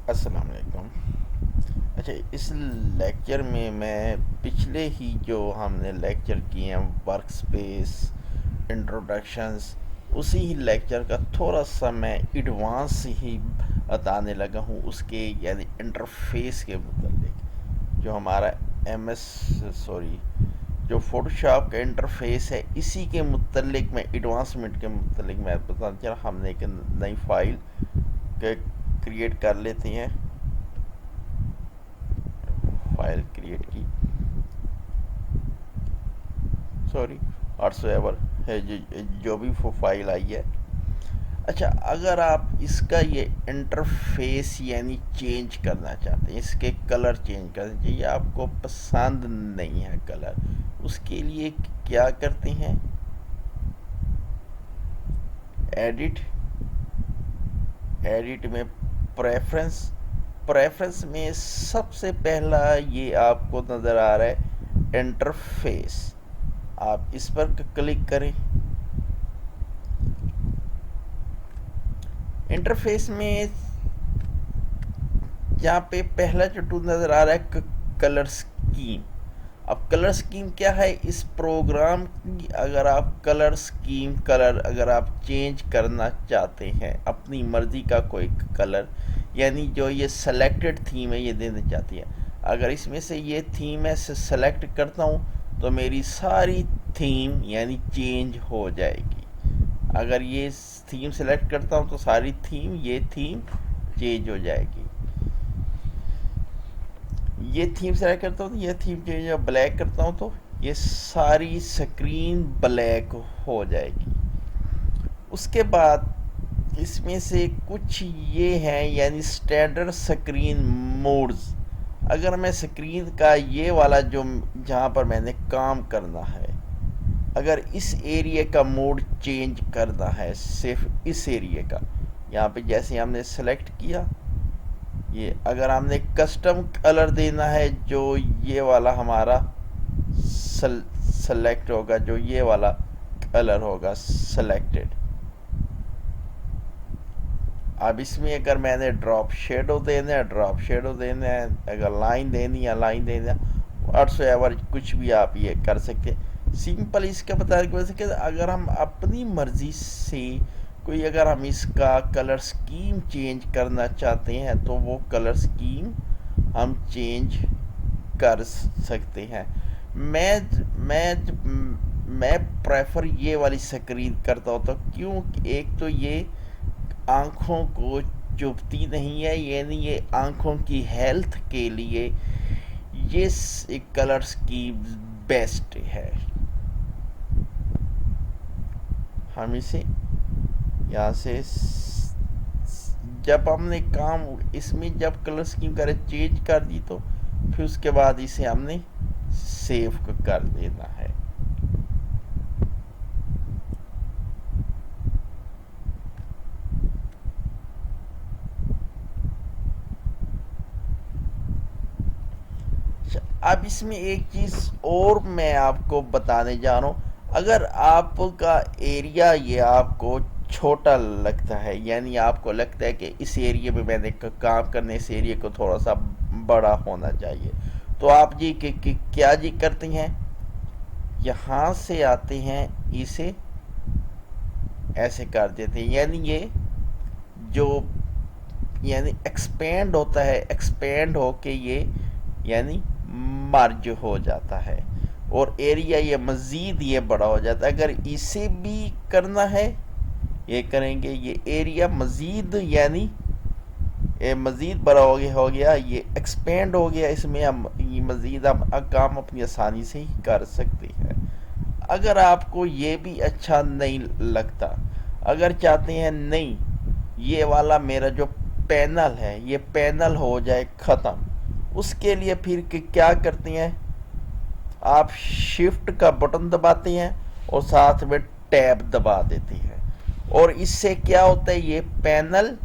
अस्सलाम वालेकुम। अच्छा, इस लेक्चर में मैं पिछले ही जो हमने लेक्चर किए हैं वर्क स्पेस इंट्रोडक्शंस, उसी ही लेक्चर का थोड़ा सा मैं एडवांस ही बताने लगा हूँ उसके यानी इंटरफेस के मुतालिक। जो हमारा एमएस सॉरी जो फोटोशॉप का इंटरफेस है, इसी के मुतालिक मैं एडवांसमेंट के मुतालिक मैं बताना चाह रहा। हमने एक नई फाइल क्रिएट कर लेते हैं। फाइल क्रिएट की, सॉरी व्हाट्सएवर है जो भी वो फाइल आई है। अच्छा, अगर आप इसका ये इंटरफेस यानी चेंज करना चाहते हैं, इसके कलर चेंज करना चाहिए, आपको पसंद नहीं है कलर, उसके लिए क्या करते हैं? एडिट, एडिट में प्रेफरेंस, प्रेफरेंस में सबसे पहला ये आपको नज़र आ रहा है इंटरफेस। आप इस पर क्लिक करें। इंटरफेस में यहाँ पे पहला जो टूल नज़र आ रहा है कलर स्कीम। अब कलर स्कीम क्या है इस प्रोग्राम की? अगर आप कलर स्कीम, कलर अगर आप चेंज करना चाहते हैं, अपनी मर्ज़ी का कोई कलर, यानी जो ये सेलेक्टेड थीम है ये देना चाहती है, अगर इसमें से ये थीम है सेलेक्ट करता हूँ तो मेरी सारी थीम यानी चेंज हो जाएगी। अगर ये थीम सेलेक्ट करता हूँ तो सारी थीम, ये थीम चेंज हो जाएगी। ये थीम सेलेक्ट करता हूँ तो ये थीम चेंज, ब्लैक करता हूँ तो ये सारी स्क्रीन ब्लैक हो जाएगी। उसके बाद इसमें से कुछ ये हैं यानी स्टैंडर्ड स्क्रीन मोड्स। अगर मैं स्क्रीन का ये वाला जो जहाँ पर मैंने काम करना है, अगर इस एरिया का मोड चेंज करना है, सिर्फ इस एरिया का, यहाँ पे जैसे हमने सेलेक्ट किया, ये अगर हमने कस्टम कलर देना है, जो ये वाला हमारा सेलेक्ट होगा, जो ये वाला कलर होगा सेलेक्टेड। अब इसमें अगर मैंने ड्रॉप शेडो देना है, ड्रॉप शेडो देना है, अगर लाइन देनी है, लाइन देना है, व्हाट्सएवर कुछ भी आप ये कर सकते हैं। सिंपल इसका बताने की वजह से अगर हम अपनी मर्ज़ी से कोई, अगर हम इसका कलर स्कीम चेंज करना चाहते हैं तो वो कलर स्कीम हम चेंज कर सकते हैं। मैं प्रेफर ये वाली स्क्रीन करता हूँ, तो क्यों? एक तो ये आँखों को चुभती नहीं है, यानी ये आँखों की हेल्थ के लिए ये एक कलर स्कीम बेस्ट है। हम इसे यहाँ से जब हमने काम इसमें जब कलर स्कीम करे चेंज कर दी, तो फिर उसके बाद इसे हमने सेव कर देना है। अब इसमें एक चीज़ और मैं आपको बताने जा रहा हूँ। अगर आपका एरिया ये आपको छोटा लगता है, यानी आपको लगता है कि इस एरिया में मैंने काम करने, इस एरिया को थोड़ा सा बड़ा होना चाहिए, तो आप जी क्या जी करते हैं, यहाँ से आते हैं, इसे ऐसे कर देते हैं, यानी ये जो यानी एक्सपेंड होता है, एक्सपेंड होके ये यानी मर्ज हो जाता है और एरिया ये मज़ीद ये बड़ा हो जाता है। अगर इसे भी करना है, ये करेंगे, ये एरिया मज़ीद यानी ये मज़ीद बड़ा हो गया, ये एक्सपेंड हो गया, इसमें हम ये मज़ीद हम काम अपनी आसानी से ही कर सकते हैं। अगर आपको ये भी अच्छा नहीं लगता, अगर चाहते हैं नहीं ये वाला मेरा जो पैनल है ये पैनल हो जाए ख़त्म, उसके लिए फिर क्या करते हैं, आप शिफ्ट का बटन दबाते हैं और साथ में टैब दबा देते हैं, और इससे क्या होता है, ये पैनल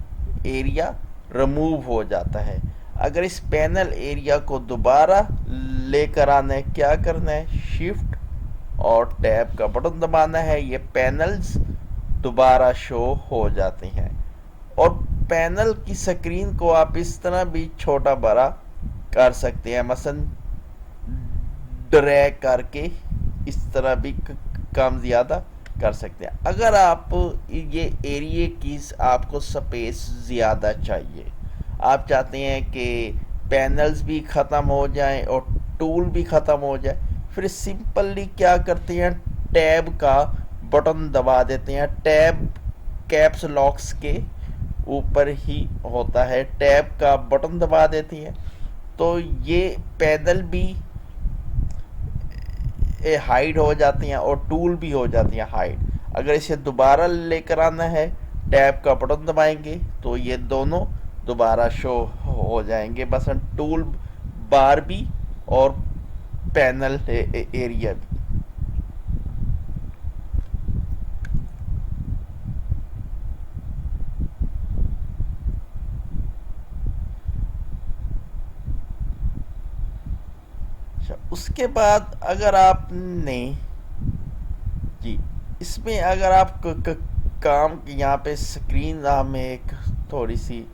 एरिया रिमूव हो जाता है। अगर इस पैनल एरिया को दोबारा लेकर आना है, क्या करना है, शिफ्ट और टैब का बटन दबाना है, ये पैनल्स दोबारा शो हो जाते हैं। और पैनल की स्क्रीन को आप इस तरह भी छोटा बड़ा कर सकते हैं, मसलन ड्रैग करके इस तरह भी काम ज़्यादा कर सकते हैं। अगर आप ये एरिया की आपको स्पेस ज़्यादा चाहिए, आप चाहते हैं कि पैनल्स भी ख़त्म हो जाएं और टूल भी ख़त्म हो जाए, फिर सिंपली क्या करते हैं, टैब का बटन दबा देते हैं। टैब कैप्स लॉक्स के ऊपर ही होता है, टैब का बटन दबा देती हैं तो ये पैनल भी हाइड हो जाती हैं और टूल भी हो जाती हैं हाइड। अगर इसे दोबारा लेकर आना है, टैब का बटन दबाएंगे तो ये दोनों दोबारा शो हो जाएंगे, बस टूल बार भी और पैनल एरिया भी। उसके बाद अगर आपने जी इसमें अगर आप काम यहाँ पे स्क्रीन हम एक थोड़ी सी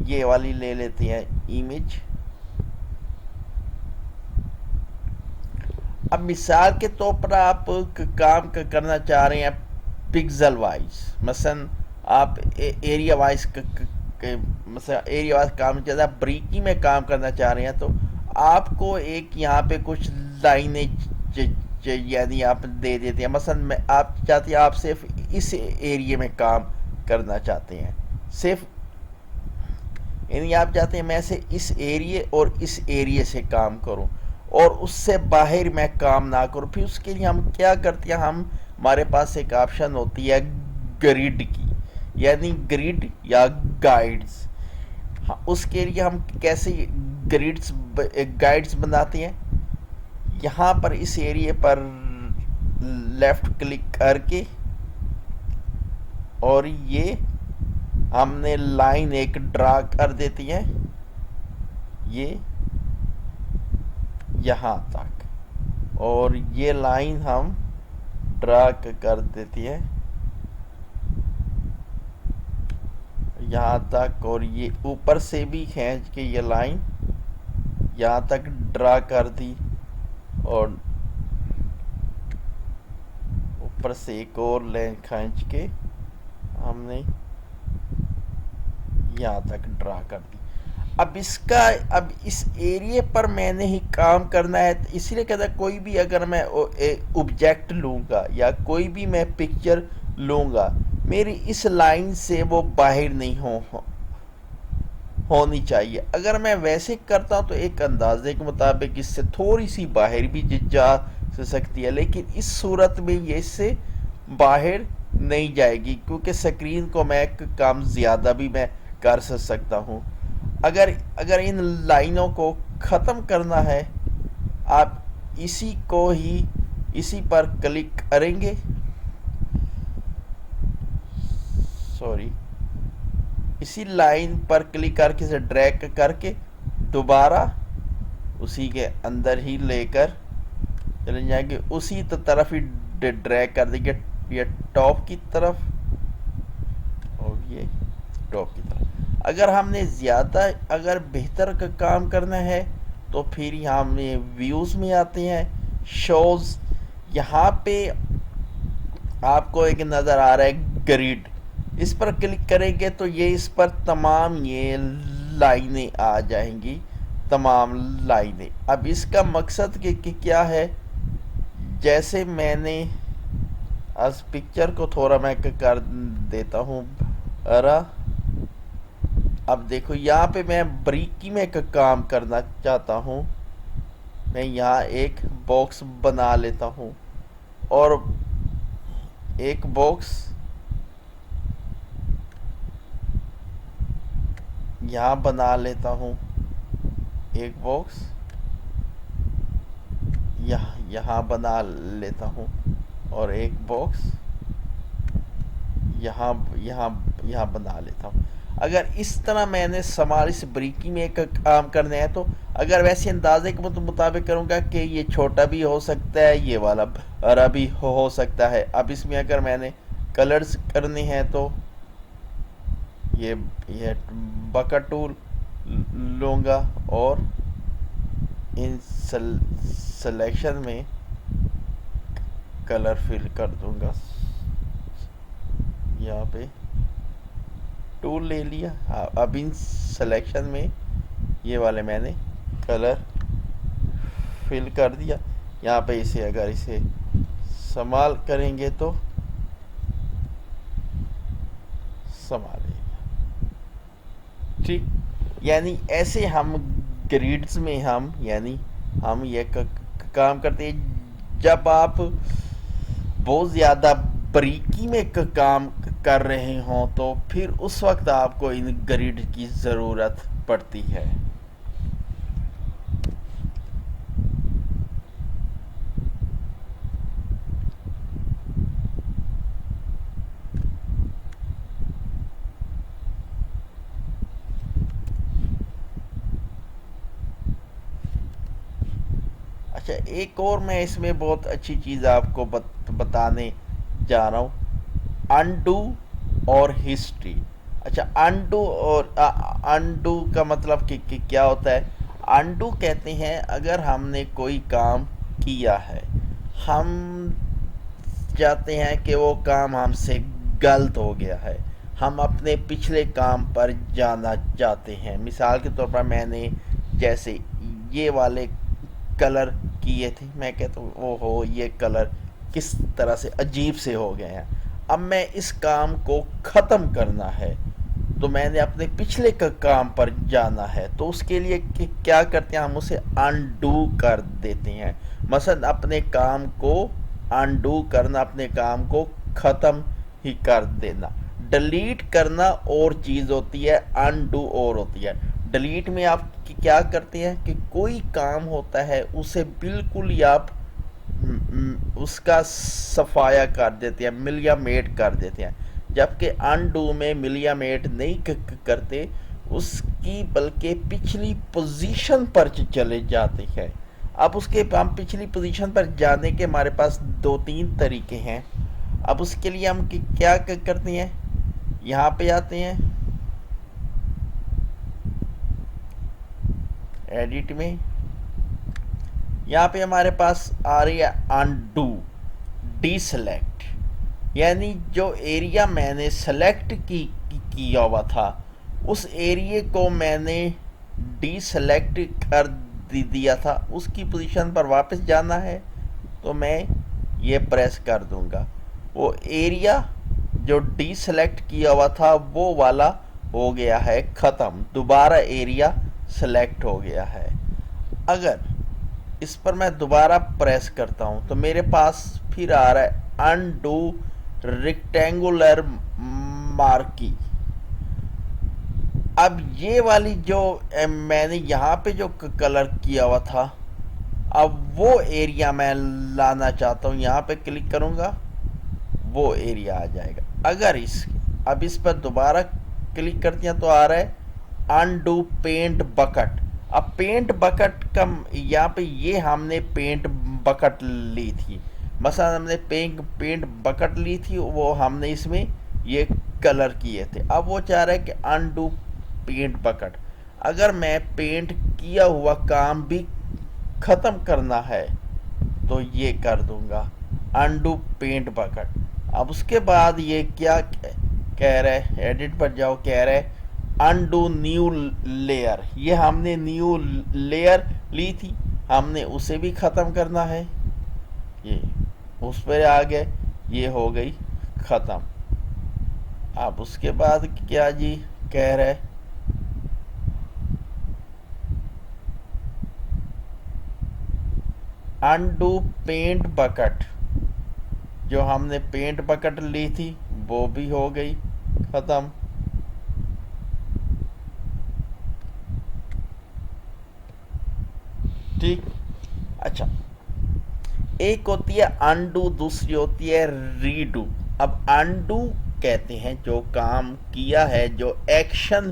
ये वाली ले लेते हैं इमेज। अब मिसाल के तौर पर आप काम करना चाह रहे हैं पिक्सल वाइज, मसलन आप एरिया वाइज मसलन एरिया वाइज काम चाहते हैं, ब्रीकी में काम करना चाह रहे हैं, तो आपको एक यहाँ पे कुछ लाइनें यानी आप दे देते हैं। मसलन मैं आप चाहते हैं आप सिर्फ इस एरिया में काम करना चाहते हैं, सिर्फ यानी आप चाहते हैं मैं से इस एरिया और इस एरिया से काम करूं और उससे बाहर मैं काम ना करूं। फिर उसके लिए हम क्या करते हैं, हम हमारे पास एक ऑप्शन होती है ग्रिड की, यानी ग्रिड या गाइड्स। हाँ, उसके लिए हम कैसे ग्रिड्स गाइड्स बनाते हैं, यहाँ पर इस एरिया पर लेफ्ट क्लिक करके और ये हमने लाइन एक ड्रा कर देती है ये यहाँ तक, और ये लाइन हम ड्रा कर देती है यहाँ तक, और ये ऊपर से भी खींच के ये लाइन यहाँ तक ड्रा कर दी और ऊपर से एक और लाइन खींच के हमने यहाँ तक ड्रा कर दी। अब इस एरिया पर मैंने ही काम करना है, तो इसलिए कहता कोई भी अगर मैं ऑब्जेक्ट लूँगा या कोई भी मैं पिक्चर लूँगा, मेरी इस लाइन से वो बाहर नहीं होनी चाहिए। अगर मैं वैसे करता हूँ तो एक अंदाजे के मुताबिक इससे थोड़ी सी बाहर भी जा सकती है, लेकिन इस सूरत में ये इससे बाहर नहीं जाएगी क्योंकि स्क्रीन को मैं काम ज़्यादा भी मैं कर सकता हूँ। अगर इन लाइनों को ख़त्म करना है, आप इसी पर क्लिक करेंगे, इसी लाइन पर क्लिक करके इसे ड्रैग करके दोबारा उसी के अंदर ही लेकर चले जाएंगे, उसी तरफ ही ड्रैग कर देंगे, ये टॉप की तरफ और ये टॉप की तरफ। अगर हमने अगर बेहतर का काम करना है तो फिर यहाँ में व्यूज़ में आते हैं, शोज़, यहाँ पे आपको एक नज़र आ रहा है ग्रिड, इस पर क्लिक करेंगे तो ये इस पर तमाम ये लाइनें आ जाएंगी, तमाम लाइनें। अब इसका मकसद क्या है, जैसे मैंने इस पिक्चर को थोड़ा मैं कर देता हूँ अरा। अब देखो यहाँ पे मैं ब्रीकी में काम करना चाहता हूँ, मैं यहाँ एक बॉक्स बना लेता हूँ और एक बॉक्स यहाँ बना लेता हूँ, एक बॉक्स यहाँ बना लेता हूँ और एक बॉक्स यहाँ बना लेता हूँ। अगर इस तरह मैंने समाल इस ब्रीकी में एक काम करना है, तो अगर वैसे अंदाजे के मुताबिक करूँगा कि ये छोटा भी हो सकता है, ये वाला बड़ा भी हो सकता है। अब इसमें अगर मैंने कलर्स करने हैं तो ये बकेट टूल लूँगा और इन सिलेक्शन में कलर फिल कर दूंगा। यहाँ पे टूल ले लिया। अब इन सिलेक्शन में ये वाले मैंने कलर फिल कर दिया। यहाँ पे इसे अगर इसे संभाल करेंगे तो संभालेगा। ठीक, यानी ऐसे हम ग्रिड्स में हम ये काम करते हैं। जब आप बहुत ज़्यादा बारीकी में काम कर रहे हों तो फिर उस वक्त आपको इन ग्रिड की ज़रूरत पड़ती है। अच्छा, एक और मैं इसमें बहुत अच्छी चीज़ आपको बताने जा रहा हूँ, अनडू और हिस्ट्री। अच्छा, अनडू का मतलब कि क्या होता है? अनडू कहते हैं अगर हमने कोई काम किया है, हम चाहते हैं कि वो काम हमसे गलत हो गया है, हम अपने पिछले काम पर जाना चाहते हैं। मिसाल के तौर पर मैंने जैसे ये वाले कलर किए थे, मैं कहता हूँ ओहो ये कलर किस तरह से अजीब से हो गए हैं, अब मैं इस काम को ख़त्म करना है तो मैंने अपने पिछले काम पर जाना है। तो उसके लिए क्या करते हैं, हम उसे अनडू कर देते हैं। मसलन अपने काम को अनडू करना, अपने काम को ख़त्म ही कर देना। डिलीट करना और चीज़ होती है, अनडू और होती है। डिलीट में आप क्या करते हैं कि कोई काम होता है उसे बिल्कुल ही आप उसका सफाया कर देते हैं, मिलियामेट कर देते हैं। जबकि अनडू में मिलियामेट नहीं करते, उसकी बल्कि पिछली पोजीशन पर चले जाते हैं। अब उसके हम पिछली पोजीशन पर जाने के हमारे पास 2-3 तरीके हैं। अब उसके लिए हम क्या करते हैं, यहाँ पे आते हैं एडिट में, यहाँ पे हमारे पास आ रही है अनडू, डीसेलेक्ट, यानी जो एरिया मैंने सेलेक्ट किया हुआ था उस एरिया को मैंने डीसेलेक्ट कर दिया था, उसकी पोजीशन पर वापस जाना है तो मैं ये प्रेस कर दूंगा। वो एरिया जो डीसेलेक्ट किया हुआ था वो वाला हो गया है ख़त्म, दोबारा एरिया सेलेक्ट हो गया है। अगर इस पर मैं दोबारा प्रेस करता हूं तो मेरे पास फिर आ रहा है अनडू रेक्टेंगुलर मार्की। अब ये वाली जो मैंने यहाँ पे जो कलर किया हुआ था, अब वो एरिया मैं लाना चाहता हूँ, यहाँ पे क्लिक करूँगा वो एरिया आ जाएगा। अगर अब इस पर दोबारा क्लिक करते हैं तो आ रहा है अनडू पेंट बकेट। अब पेंट बकेट का यहाँ पे ये हमने पेंट बकेट ली थी, मसलन हमने पेंट बकेट ली थी, वो हमने इसमें ये कलर किए थे। अब वो चाह रहा है कि अनडू पेंट बकेट। अगर मैं पेंट किया हुआ काम भी ख़त्म करना है तो ये कर दूंगा अनडू पेंट बकेट। अब उसके बाद ये क्या कह रहा है, एडिट पर जाओ, कह रहा है अनडू न्यू लेयर। ये हमने न्यू लेयर ली थी, हमने उसे भी ख़त्म करना है। ये उस पर आ गए, ये हो गई ख़त्म। अब उसके बाद क्या जी कह रहे, अनडू पेंट बकेट, जो हमने पेंट बकेट ली थी वो भी हो गई ख़त्म। ठीक, अच्छा, एक होती है अनडू, दूसरी होती है रीडू। अब अनडू कहते हैं जो काम किया है, जो एक्शन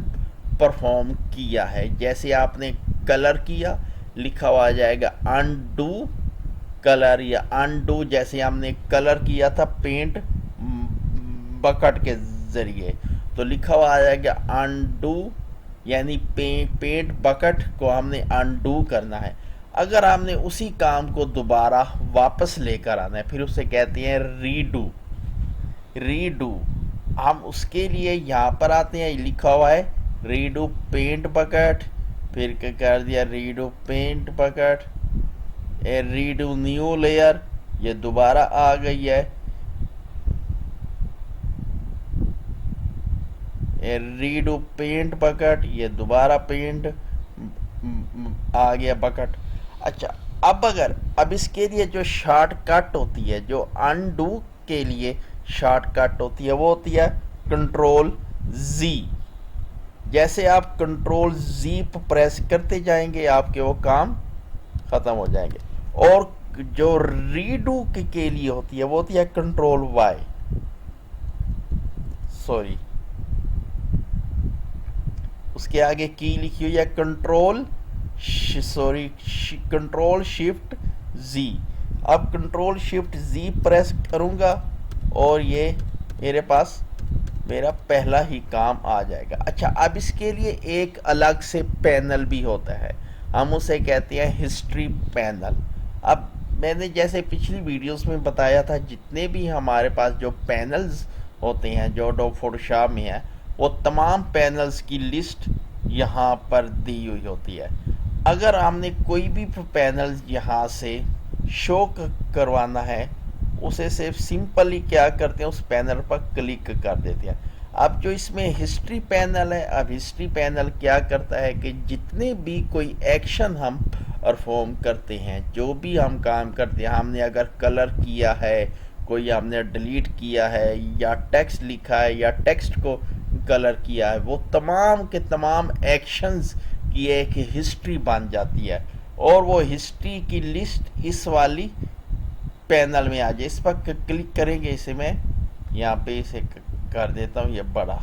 परफॉर्म किया है, जैसे आपने कलर किया, लिखा हुआ आ जाएगा अनडू कलर, या अनडू जैसे हमने कलर किया था पेंट बकेट के ज़रिए, तो लिखा हुआ आ जाएगा अनडू, यानी पेंट बकेट को हमने अनडू करना है। अगर हमने उसी काम को दोबारा वापस लेकर आना है, फिर उसे कहते हैं रीडू। रीडू, हम उसके लिए यहाँ पर आते हैं, लिखा हुआ है रीडू पेंट बकेट, फिर क्या कर दिया redo paint bucket, redo new layer, ये दोबारा आ गई है, रीडू पेंट बकेट, ये दोबारा पेंट आ गया बकेट। अच्छा, अब इसके लिए जो शॉर्टकट होती है, जो अनडू के लिए शॉर्टकट होती है, वो होती है कंट्रोल जी। जैसे आप कंट्रोल जी प्रेस करते जाएंगे आपके वो काम खत्म हो जाएंगे। और जो रीडू के लिए होती है वो होती है कंट्रोल वाई, सॉरी उसके आगे की लिखी हुई है कंट्रोल शिफ्ट जी। अब कंट्रोल शिफ्ट जी प्रेस करूंगा और ये मेरे पास मेरा पहला ही काम आ जाएगा। अच्छा, अब इसके लिए एक अलग से पैनल भी होता है, हम उसे कहते हैं हिस्ट्री पैनल। अब मैंने जैसे पिछली वीडियोस में बताया था, जितने भी हमारे पास जो पैनल्स होते हैं जो एडोब फोटोशॉप में है, वो तमाम पैनल्स की लिस्ट यहाँ पर दी हुई होती है। अगर हमने कोई भी पैनल यहाँ से शो करवाना है, उसे सिर्फ सिंपली क्या करते हैं, उस पैनल पर क्लिक कर देते हैं। अब जो इसमें हिस्ट्री पैनल है, अब हिस्ट्री पैनल क्या करता है कि जितने भी कोई एक्शन हम परफॉर्म करते हैं, जो भी हम काम करते हैं, हमने अगर कलर किया है, कोई हमने डिलीट किया है, या टेक्स्ट लिखा है, या टेक्स्ट को कलर किया है, वो तमाम के तमाम एक्शंस की एक हिस्ट्री बन जाती है। और वो हिस्ट्री की लिस्ट इस वाली पैनल में आ जाए। इस पर क्लिक करेंगे, इसे मैं यहाँ पे इसे कर देता हूँ ये बड़ा।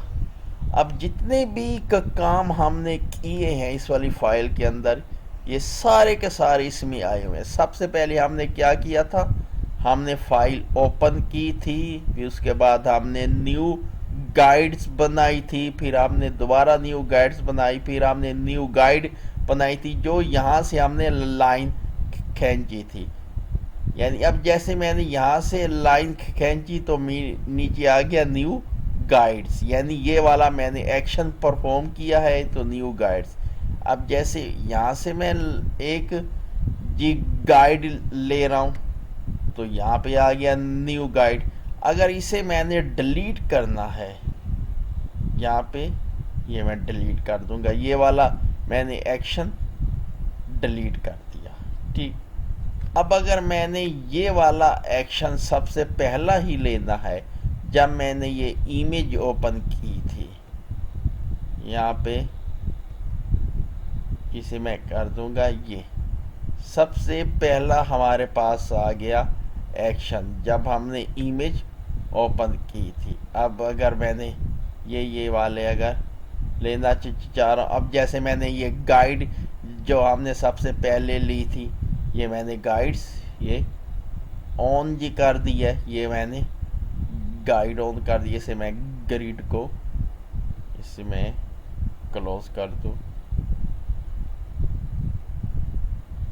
अब जितने भी काम हमने किए हैं इस वाली फाइल के अंदर, ये सारे के सारे इसमें आए हुए हैं। सबसे पहले हमने क्या किया था, हमने फाइल ओपन की थी, फिर उसके बाद हमने न्यू गाइड्स बनाई थी, फिर हमने दोबारा न्यू गाइड्स बनाई, फिर हमने न्यू गाइड बनाई थी, जो यहाँ से हमने लाइन खींची थी। यानी अब जैसे मैंने यहाँ से लाइन खींची तो नीचे आ गया न्यू गाइड्स, यानी ये वाला मैंने एक्शन परफॉर्म किया है तो न्यू गाइड्स। अब जैसे यहाँ से मैं एक जी गाइड ले रहा हूँ तो यहाँ पे आ गया न्यू गाइड। अगर इसे मैंने डिलीट करना है, यहाँ पे ये मैं डिलीट कर दूंगा, ये वाला मैंने एक्शन डिलीट कर दिया, ठीक। अब अगर मैंने ये वाला एक्शन सबसे पहला ही लेना है, जब मैंने ये इमेज ओपन की थी, यहाँ पे इसे मैं कर दूंगा, ये सबसे पहला हमारे पास आ गया एक्शन जब हमने इमेज ओपन की थी। अब अगर मैंने ये वाले अगर लेना चाह रहा हूँ, अब जैसे मैंने ये गाइड जो हमने सबसे पहले ली थी, ये मैंने गाइड्स ये ऑन जी कर दी है, ये मैंने गाइड ऑन कर दी। इसे मैं ग्रिड को इसे मैं क्लोज कर दूँ,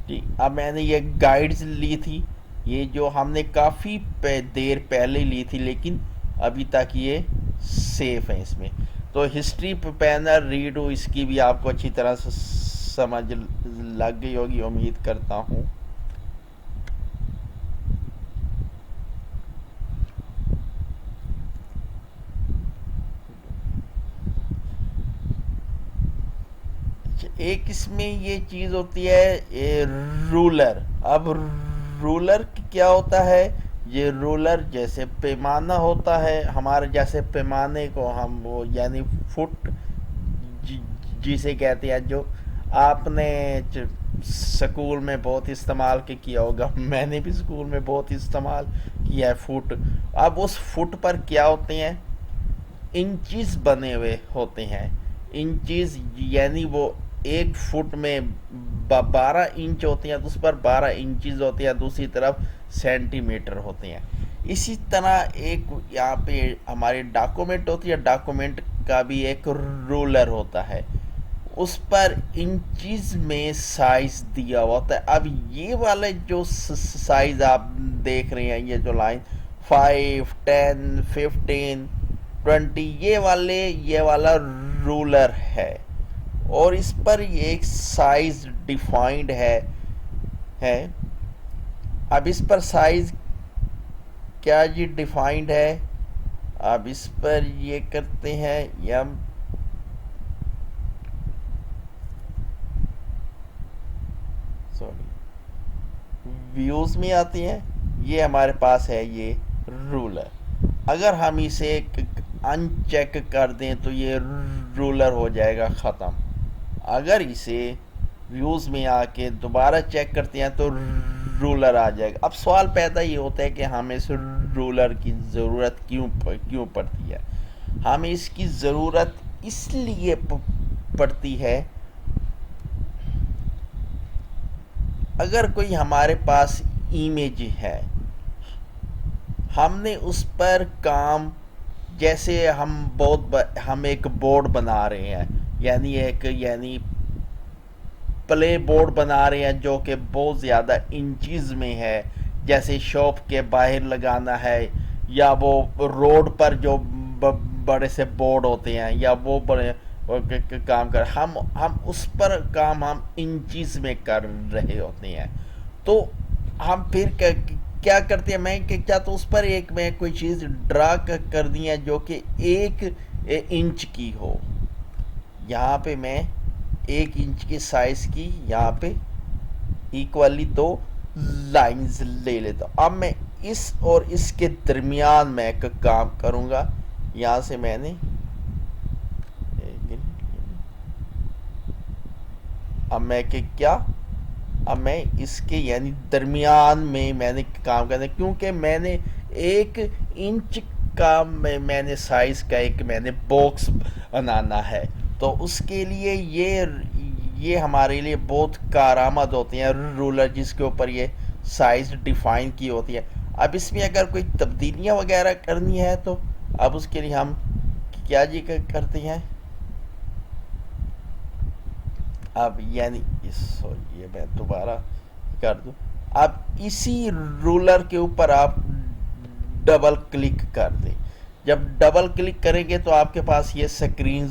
ठीक। अब मैंने ये गाइड्स ली थी, ये जो हमने काफ़ी देर पहले ली थी, लेकिन अभी तक ये सेफ है इसमें। तो हिस्ट्री पैनल रीडू, इसकी भी आपको अच्छी तरह से समझ लग गई होगी, उम्मीद करता हूँ। एक इसमें ये चीज़ होती है रूलर। अब रूलर क्या होता है, ये रूलर जैसे पैमाना होता है हमारे, जैसे पैमाने को हम वो यानी फुट जिसे कहते हैं, जो आपने स्कूल में बहुत इस्तेमाल किया होगा, मैंने भी स्कूल में बहुत इस्तेमाल किया है फुट। अब उस फुट पर क्या होते हैं, इंचेस बने हुए होते हैं। इंचेस यानी वो एक फुट में 12 इंच होते हैं, तो उस पर 12 इंचेस होते हैं, दूसरी तरफ सेंटीमीटर होते हैं। इसी तरह एक यहाँ पे हमारी डॉक्यूमेंट होती है, डॉक्यूमेंट का भी एक रूलर होता है, उस पर इंचज में साइज दिया होता है। अब ये वाले जो साइज आप देख रहे हैं, ये जो लाइन 5, 10, 15, 20, ये वाला रूलर है, और इस पर ये एक साइज डिफाइंड है। अब इस पर साइज क्या जी डिफाइंड है, अब इस पर ये करते हैं, यम सॉरी व्यूज में आती हैं, ये हमारे पास है ये रूलर। अगर हम इसे अनचेक कर दें तो ये रूलर हो जाएगा ख़त्म। अगर इसे व्यूज़ में आके दोबारा चेक करते हैं तो रूलर आ जाएगा। अब सवाल पैदा ये होता है कि हमें इस रूलर की ज़रूरत क्यों पड़ती है। हमें इसकी ज़रूरत इसलिए पड़ती है, अगर कोई हमारे पास इमेज है, हमने उस पर काम, जैसे हम एक बोर्ड बना रहे हैं, यानी प्ले बोर्ड बना रहे हैं जो कि बहुत ज़्यादा इंचज़ में है, जैसे शॉप के बाहर लगाना है, या वो रोड पर जो बड़े से बोर्ड होते हैं, या वो बड़े काम कर, हम उस पर काम हम इंचज़ में कर रहे होते हैं। तो हम फिर क्या करते हैं, मैं क्या तो उस पर मैं कोई चीज़ ड्रा कर दी है जो कि 1 इंच की हो। यहाँ पे मैं 1 इंच की साइज की यहाँ पे इक्वली 2 लाइंस ले लेता हूँ। अब मैं इस और इसके दरमियान में एक काम करूँगा। यहाँ से मैंने अब मैं इसके यानी दरमियान में मैंने काम करना, क्योंकि मैंने 1 इंच का मैंने साइज का मैंने बॉक्स बनाना है। तो उसके लिए ये हमारे लिए बहुत कारआमद होते हैं रूलर, जिसके ऊपर ये साइज डिफाइन की होती है। अब इसमें अगर कोई तब्दीलियां वगैरह करनी है तो अब उसके लिए हम क्या जी करते हैं, अब यानी ये मैं दोबारा कर दूं। अब इसी रूलर के ऊपर आप डबल क्लिक कर दें। जब डबल क्लिक करेंगे तो आपके पास ये स्क्रीन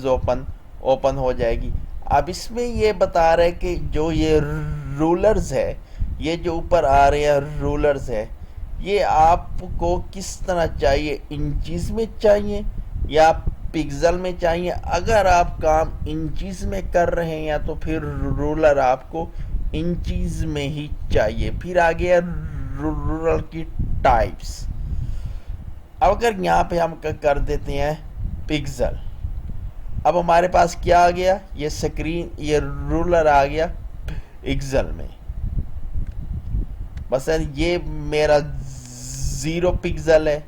ओपन हो जाएगी। अब इसमें ये बता रहे कि जो ये रूलर्स है, ये जो ऊपर आ रहे हैं रूलर्स है, ये आपको किस तरह चाहिए, इंचीज में चाहिए या पिक्सल में चाहिए। अगर आप काम इंचीज में कर रहे हैं तो फिर रूलर आपको इंचीज में ही चाहिए। फिर आ गया रूलर की टाइप्स। अब अगर यहाँ पे हम कर देते हैं पिक्सल, अब हमारे पास क्या आ गया, ये रूलर आ गया पिक्सल में। बस ये मेरा 0 पिक्सल है,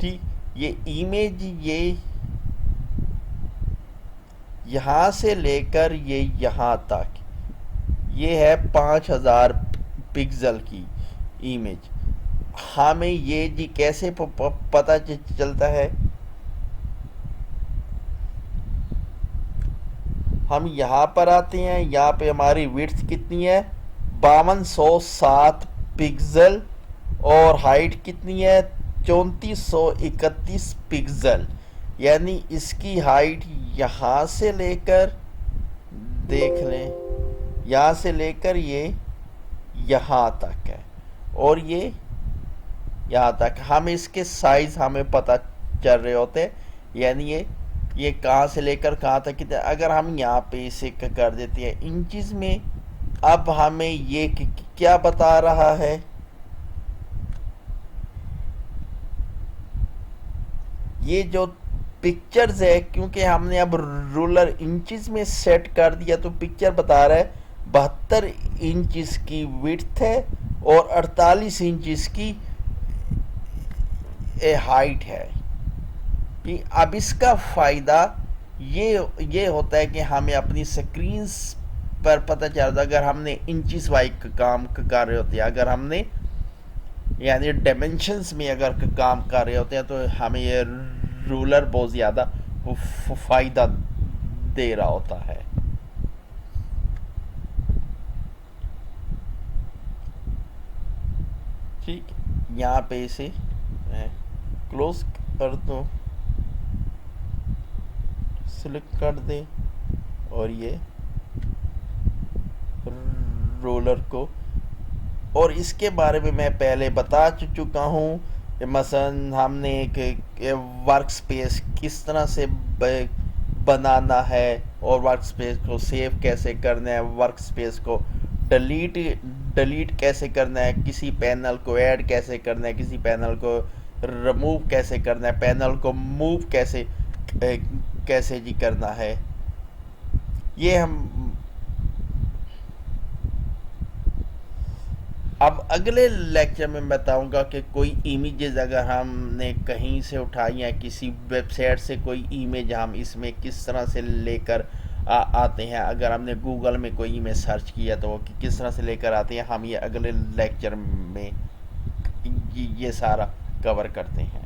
ठीक। ये इमेज ये यहाँ से लेकर ये यहाँ तक ये है 5000 पिक्सल की इमेज। हमें ये जी कैसे पता चलता है, हम यहाँ पर आते हैं, यहाँ पे हमारी विड्थ कितनी है 5207 पिक्सल, और हाइट कितनी है 3431 पिक्सल। यानी इसकी हाइट यहाँ से लेकर, देख लें, यहाँ से लेकर ये यहाँ तक है, और ये यहाँ तक। हम इसके साइज हमें पता चल रहे होते हैं, यानी ये कहाँ से लेकर कहाँ तक कितना। अगर हम यहाँ पे इसे कर देते हैं इंचेस में, अब हमें ये क्या बता रहा है, ये जो पिक्चर्स है, क्योंकि हमने अब रूलर इंचेस में सेट कर दिया तो पिक्चर बता रहा है 72 इंच की विड्थ है और 48 इंच की हाइट है। अब इसका फ़ायदा ये होता है कि हमें अपनी स्क्रीन पर पता चलता, अगर हमने इंचेस वाइज काम कर रहे होते हैं, अगर हमने यानी डायमेंशंस में अगर काम कर रहे होते हैं तो हमें ये रूलर बहुत ज़्यादा फ़ायदा दे रहा होता है। ठीक, यहाँ पे इसे मैं क्लोज कर दूँ, सिलेक्ट कर दें और ये रोलर को, और इसके बारे में मैं पहले बता चुका हूँ कि मसलन हमने एक वर्क स्पेस किस तरह से बनाना है और वर्क स्पेस को सेव कैसे करना है, वर्क स्पेस को डिलीट डिलीट कैसे करना है, किसी पैनल को ऐड कैसे करना है, किसी पैनल को रिमूव कैसे करना है, पैनल को मूव कैसे जी करना है। ये हम अब अगले लेक्चर में बताऊंगा कि कोई इमेजेस अगर हमने कहीं से उठाई हैं, किसी वेबसाइट से कोई इमेज हम इसमें किस तरह से लेकर आते हैं। अगर हमने गूगल में कोई इमेज सर्च किया तो वो किस तरह से लेकर आते हैं, हम ये अगले लेक्चर में ये सारा कवर करते हैं।